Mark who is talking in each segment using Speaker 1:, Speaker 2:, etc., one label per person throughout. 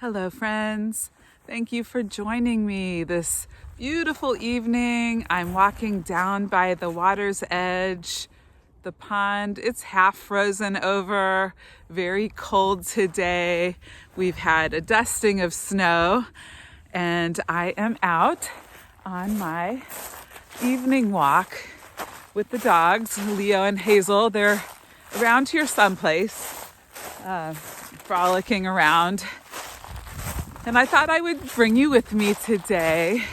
Speaker 1: Hello, friends. Thank you for joining me this beautiful evening. I'm walking down by the water's edge, the pond. It's half frozen over, very cold today. We've had a dusting of snow, and I am out on my evening walk with the dogs, Leo and Hazel. They're around here someplace, frolicking around. And I thought I would bring you with me today.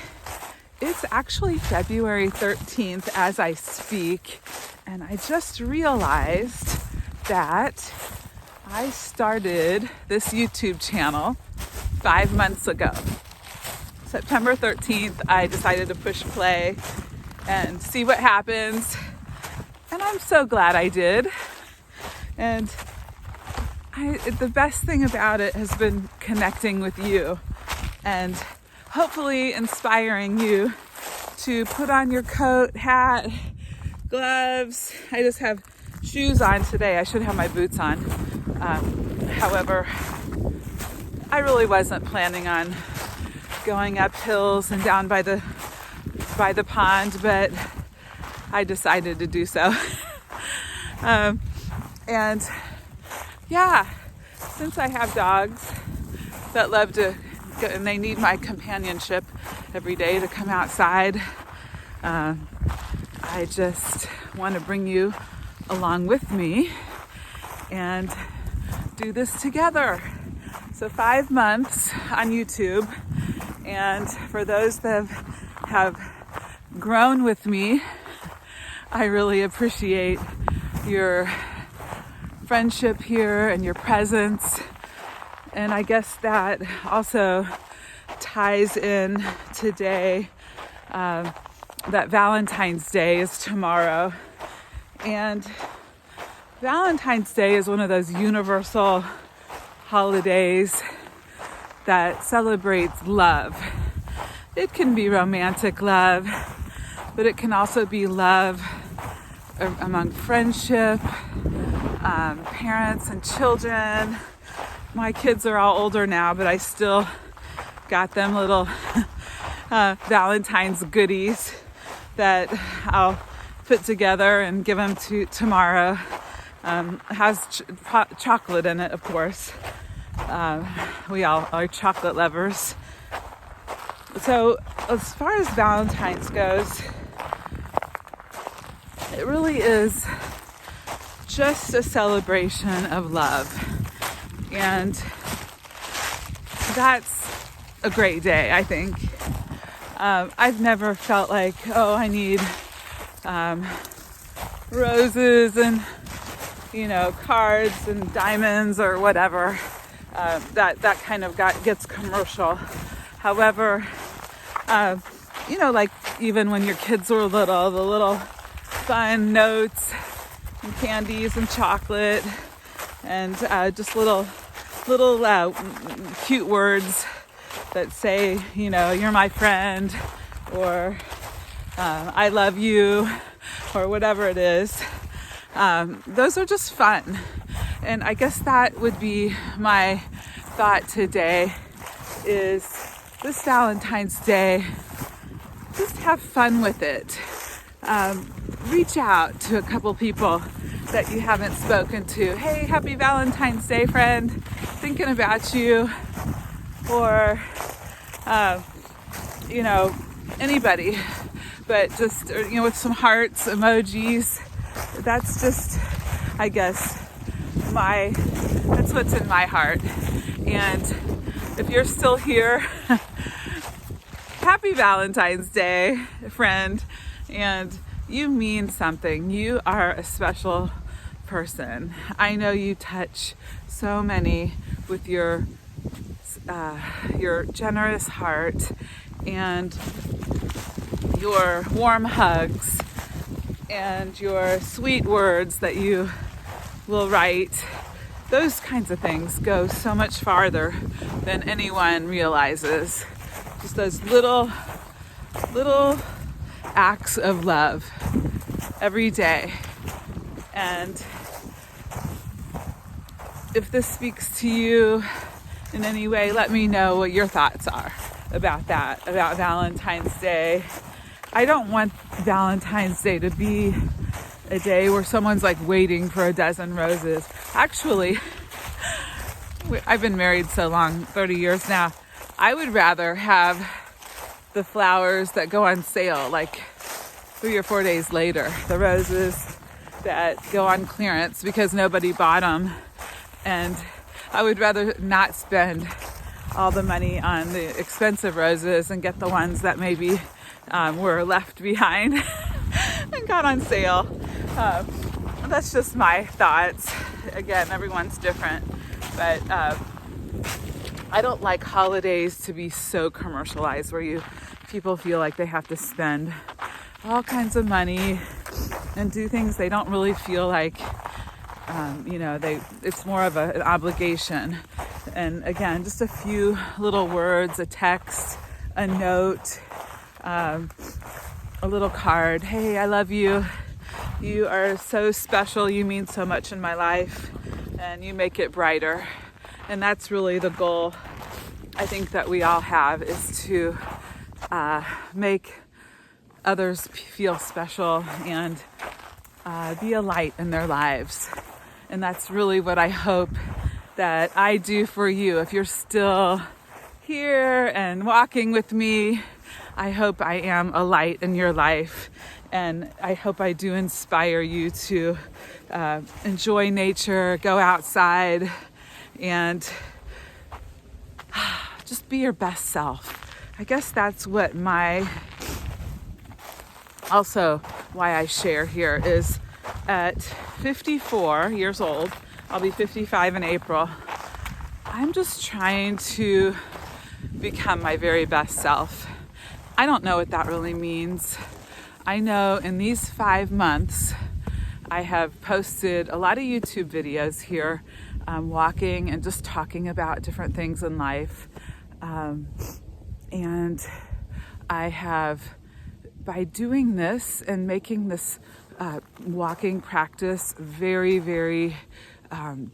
Speaker 1: It's actually February 13th as I speak, and I just realized that I started this YouTube channel 5 months ago. September 13th, I decided to push play and see what happens, and I'm so glad I did. And the best thing about it has been connecting with you and hopefully inspiring you to put on your coat, hat, gloves. I just have shoes on today. I should have my boots on. However, I really wasn't planning on going up hills and down by the pond, but I decided to do so. And yeah, since I have dogs that love to go, and they need my companionship every day to come outside, I just want to bring you along with me and do this together. So 5 months on YouTube, and for those that have grown with me, I really appreciate your friendship here and your presence. And I guess that also ties in today, that Valentine's Day is tomorrow. And Valentine's Day is one of those universal holidays that celebrates love. It can be romantic love, but it can also be love among friendship, parents and children. My kids are all older now, but I still got them little Valentine's goodies that I'll put together and give them to tomorrow. It has chocolate in it, of course. We all are chocolate lovers. So as far as Valentine's goes, it really is just a celebration of love. And that's a great day, I think. I've never felt like, I need roses and, cards and diamonds or whatever. That kind of gets commercial. However, like even when your kids were little, the little fun notes and candies and chocolate and just little cute words that say, you're my friend, or I love you, or whatever it is. Those are just fun. And I guess that would be my thought today, is this Valentine's Day, just have fun with it. Reach out to a couple people that you haven't spoken to. Hey, happy Valentine's Day, friend. Thinking about you. Or, anybody. But just, with some hearts, emojis. That's just, I guess, that's what's in my heart. And if you're still here, happy Valentine's Day, friend. And you mean something. You are a special person. I know you touch so many with your generous heart and your warm hugs and your sweet words that you will write. Those kinds of things go so much farther than anyone realizes. Just those little acts of love every day. And if this speaks to you, in any way, let me know what your thoughts are about that, about Valentine's Day. I don't want Valentine's Day to be a day where someone's like waiting for a dozen roses. Actually, I've been married so long, 30 years now. I would rather have the flowers that go on sale like 3 or 4 days later, the roses that go on clearance because nobody bought them. And I would rather not spend all the money on the expensive roses and get the ones that maybe were left behind and got on sale. That's just my thoughts. Again, everyone's different, but I don't like holidays to be so commercialized where people feel like they have to spend all kinds of money and do things they don't really feel like, it's more of an obligation. And again, just a few little words, a text, a note, a little card. Hey, I love you. You are so special. You mean so much in my life, and you make it brighter. And that's really the goal I think that we all have, is to make others feel special and be a light in their lives. And that's really what I hope that I do for you. If you're still here and walking with me, I hope I am a light in your life. And I hope I do inspire you to enjoy nature, go outside, and just be your best self. I guess that's what also why I share here is at 54 years old, I'll be 55 in April, I'm just trying to become my very best self. I don't know what that really means. I know in these 5 months, I have posted a lot of YouTube videos here, walking and just talking about different things in life. And I have, by doing this and making this walking practice very, very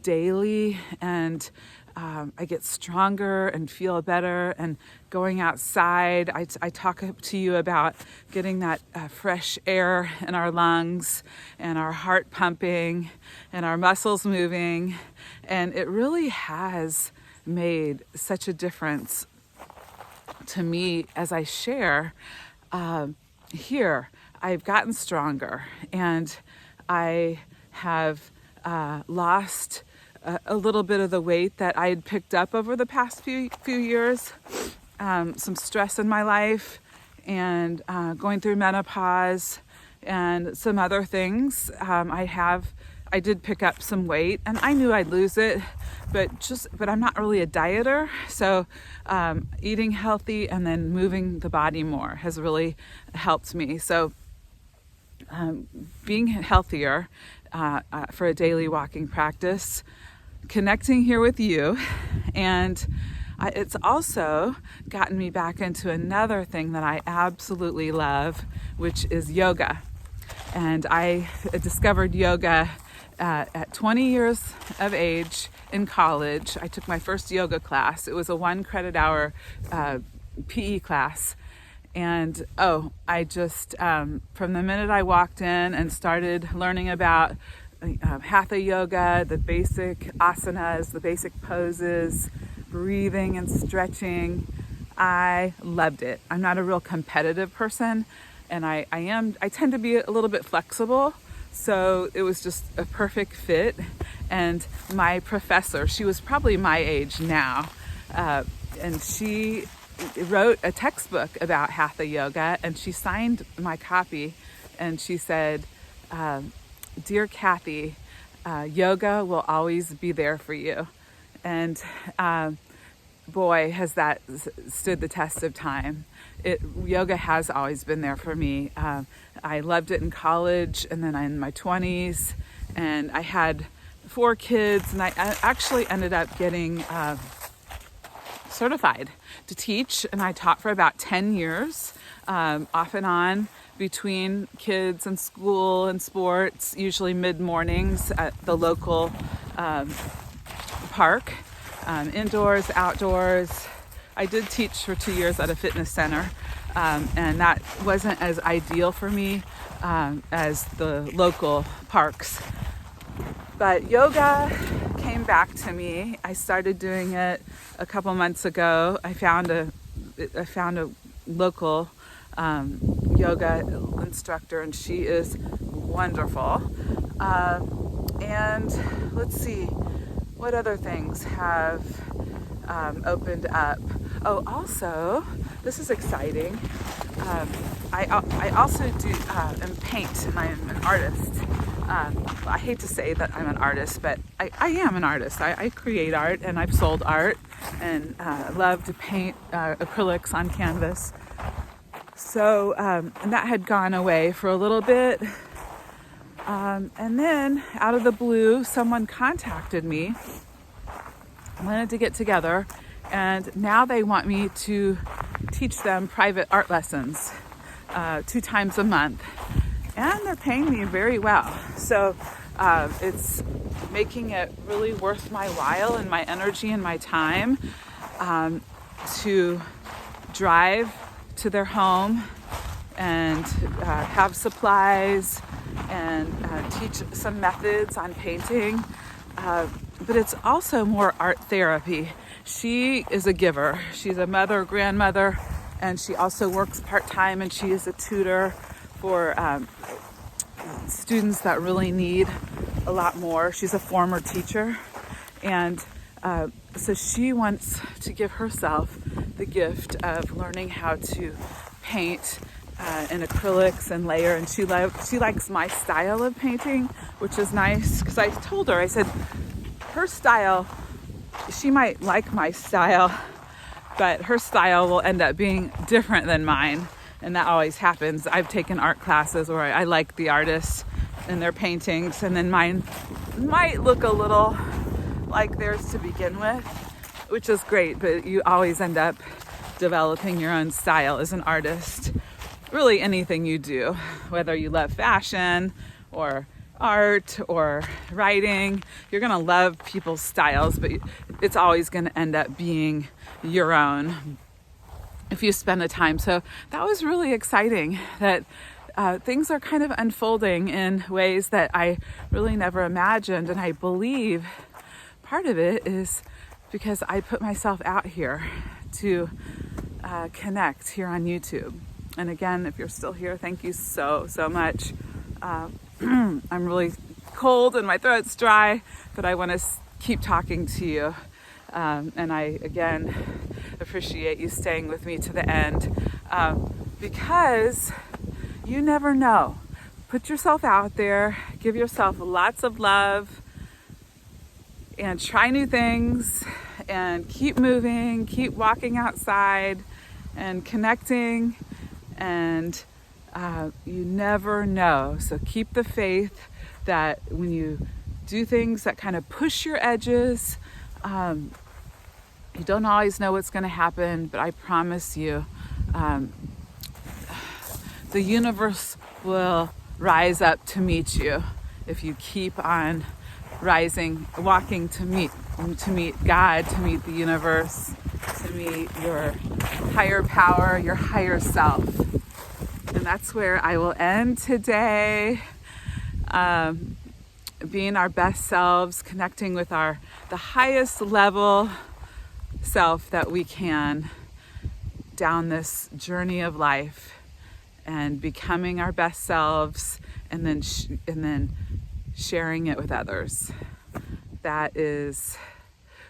Speaker 1: daily, and I get stronger and feel better, and going outside. I talk to you about getting that fresh air in our lungs and our heart pumping and our muscles moving. And it really has made such a difference to me as I share here. I've gotten stronger, and I have lost a little bit of the weight that I had picked up over the past few years. Some stress in my life, and going through menopause, and some other things. I did pick up some weight, and I knew I'd lose it, but I'm not really a dieter. So eating healthy and then moving the body more has really helped me. So being healthier for a daily walking practice, connecting here with you, and it's also gotten me back into another thing that I absolutely love, which is yoga. And I discovered yoga at 20 years of age in college. I took my first yoga class. It was a 1 credit hour PE class. And I just, from the minute I walked in and started learning about Hatha yoga, the basic asanas, the basic poses, breathing and stretching, I loved it. I'm not a real competitive person, and I tend to be a little bit flexible. So it was just a perfect fit. And my professor, she was probably my age now, and she wrote a textbook about Hatha yoga, and she signed my copy, and she said, "Dear Kathy, yoga will always be there for you." And boy, has that stood the test of time. Yoga has always been there for me. I loved it in college, and then in my 20s, and I had 4 kids, and I actually ended up getting certified to teach, and I taught for about 10 years, off and on, between kids and school and sports, usually mid-mornings at the local park. indoors, outdoors. I did teach for 2 years at a fitness center, and that wasn't as ideal for me as the local parks. But yoga came back to me. I started doing it a couple months ago. I found a local yoga instructor, and she is wonderful. And let's see, what other things have opened up? Oh, also, this is exciting. I also do paint, and I'm an artist. I hate to say that I'm an artist, but I am an artist. I create art, and I've sold art, and love to paint acrylics on canvas. So, and that had gone away for a little bit. And then, out of the blue, someone contacted me, wanted to get together, and now they want me to teach them private art lessons 2 times a month. And they're paying me very well. So it's making it really worth my while and my energy and my time to drive to their home and have supplies and teach some methods on painting. But it's also more art therapy. She is a giver. She's a mother, grandmother, and she also works part-time, and she is a tutor for students that really need a lot more. She's a former teacher, and so she wants to give herself the gift of learning how to paint in acrylics and layer, and she likes my style of painting, which is nice, because I told her, I said, her style, she might like my style, but her style will end up being different than mine. And that always happens. I've taken art classes where I like the artists and their paintings, and then mine might look a little like theirs to begin with, which is great, but you always end up developing your own style as an artist. Really anything you do, whether you love fashion or art or writing, you're gonna love people's styles, but it's always gonna end up being your own if you spend the time. So that was really exciting that things are kind of unfolding in ways that I really never imagined. And I believe part of it is because I put myself out here to connect here on YouTube. And again, if you're still here, thank you so much. I'm really cold and my throat's dry, but I want to keep talking to you. And I, again, appreciate you staying with me to the end, because you never know. Put yourself out there, give yourself lots of love, and try new things, and keep moving, keep walking outside and connecting, and you never know. So keep the faith that when you do things that kind of push your edges, you don't always know what's going to happen, but I promise you, the universe will rise up to meet you if you keep on rising, walking to meet God, to meet the universe, to meet your higher power, your higher self. And that's where I will end today. Being our best selves, connecting with the highest level self that we can down this journey of life, and becoming our best selves, and then sharing it with others. That is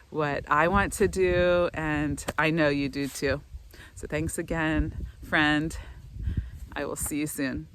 Speaker 1: what I want to do, and I know you do too. So thanks again, friend. I will see you soon.